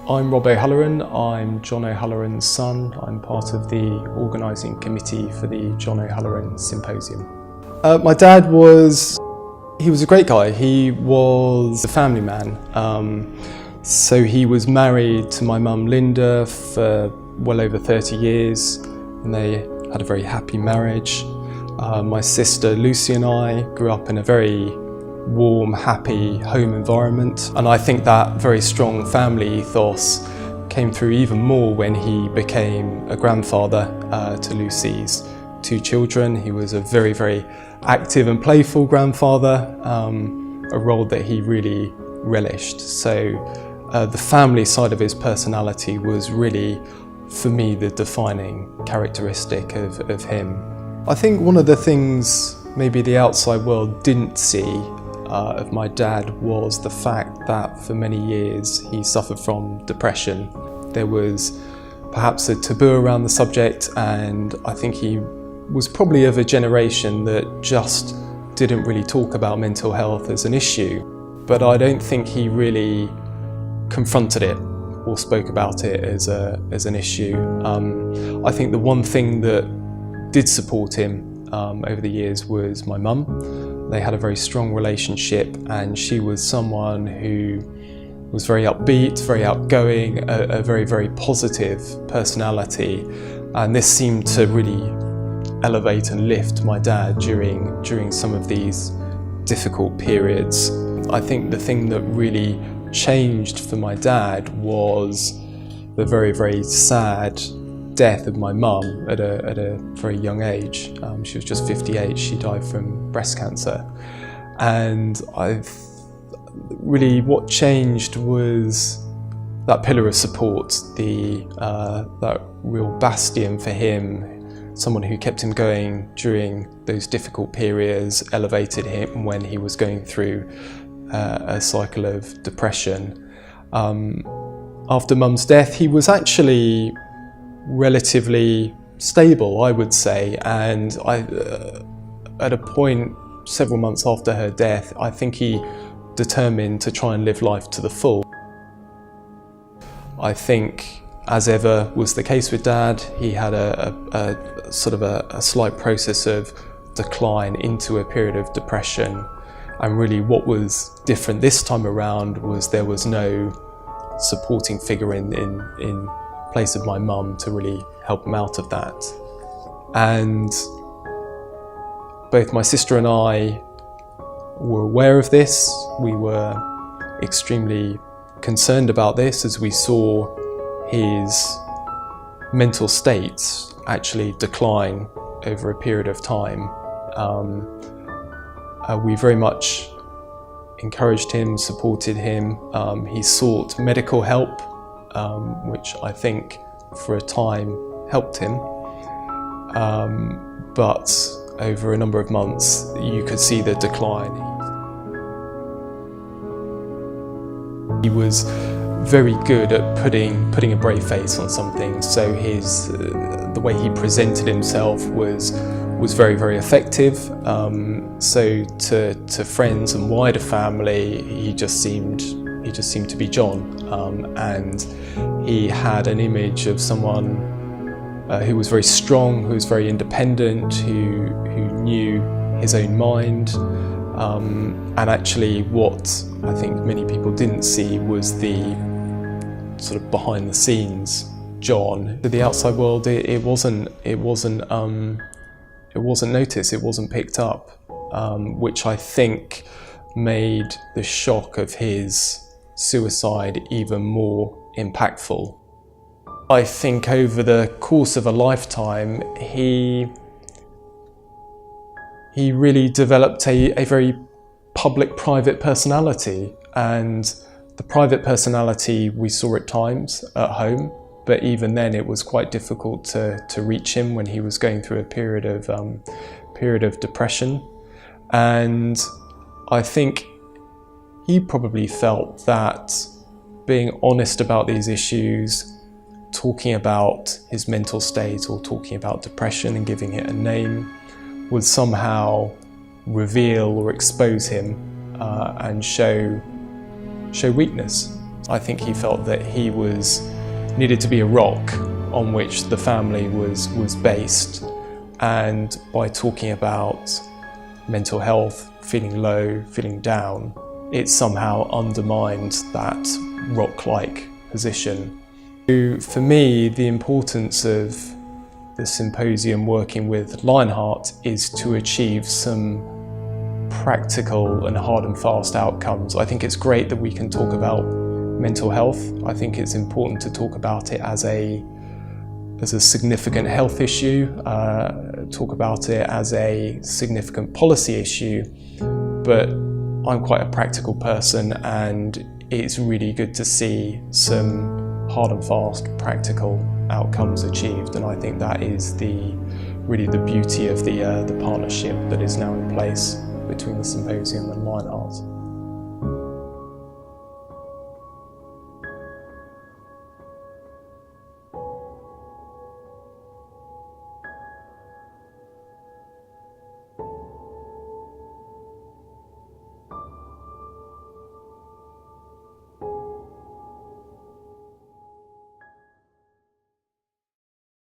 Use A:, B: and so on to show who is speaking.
A: I'm Rob O'Halloran. I'm John O'Halloran's son. I'm part of the organising committee for the John O'Halloran Symposium. My dad was a great guy. He was a family man. So he was married to my mum Linda for well over 30 years, and they had a very happy marriage. My sister Lucy and I grew up in a very warm, happy home environment, and I think that very strong family ethos came through even more when he became a grandfather to Lucy's 2 children. He was a very, very active and playful grandfather, a role that he really relished. So the family side of his personality was really, for me, the defining characteristic of him. I think one of the things maybe the outside world didn't see of my dad was the fact that for many years he suffered from depression. There was perhaps a taboo around the subject, and I think he was probably of a generation that just didn't really talk about mental health as an issue. But I don't think he really confronted it or spoke about it as an issue. I think the one thing that did support him over the years was my mum. They had a very strong relationship, and she was someone who was very upbeat, very outgoing, a very, very positive personality. And this seemed to really elevate and lift my dad during some of these difficult periods. I think the thing that really changed for my dad was the very, very sad death of my mum at a very young age. She was just 58. She died from breast cancer, and what changed was that pillar of support, that real bastion for him, someone who kept him going during those difficult periods, elevated him when he was going through a cycle of depression. After Mum's death, he was actually relatively stable, I would say, and at a point several months after her death, I think he determined to try and live life to the full. I think, as ever was the case with Dad, he had a sort of a slight process of decline into a period of depression, and really what was different this time around was there was no supporting figure in place of my mum to really help him out of that. And both my sister and I were aware of this. We were extremely concerned about this as we saw his mental state actually decline over a period of time. We very much encouraged him, supported him. He sought medical help, which I think for a time helped him. But over a number of months, you could see the decline. He was very good at putting a brave face on something. So the way he presented himself was very, very effective. So to friends and wider family, he just seemed to be John, and he had an image of someone who was very strong, who was very independent, who knew his own mind. And actually what I think many people didn't see was the sort of behind the scenes John. To the outside world, it wasn't noticed, it wasn't picked up, which I think made the shock of his suicide even more impactful. I think over the course of a lifetime, he really developed a very public-private personality, and the private personality we saw at times at home, but even then it was quite difficult to reach him when he was going through a period of depression. And I think he probably felt that being honest about these issues, talking about his mental state or talking about depression and giving it a name would somehow reveal or expose him and show weakness. I think he felt that he needed to be a rock on which the family was based, and by talking about mental health, feeling low, feeling down, it somehow undermined that rock-like position. For me, the importance of the symposium working with Lionheart is to achieve some practical and hard and fast outcomes. I think it's great that we can talk about mental health. I think it's important to talk about it as a significant health issue, talk about it as a significant policy issue, but I'm quite a practical person, and it's really good to see some hard and fast practical outcomes achieved, and I think that is really the beauty of the partnership that is now in place between the Symposium and Lionheart.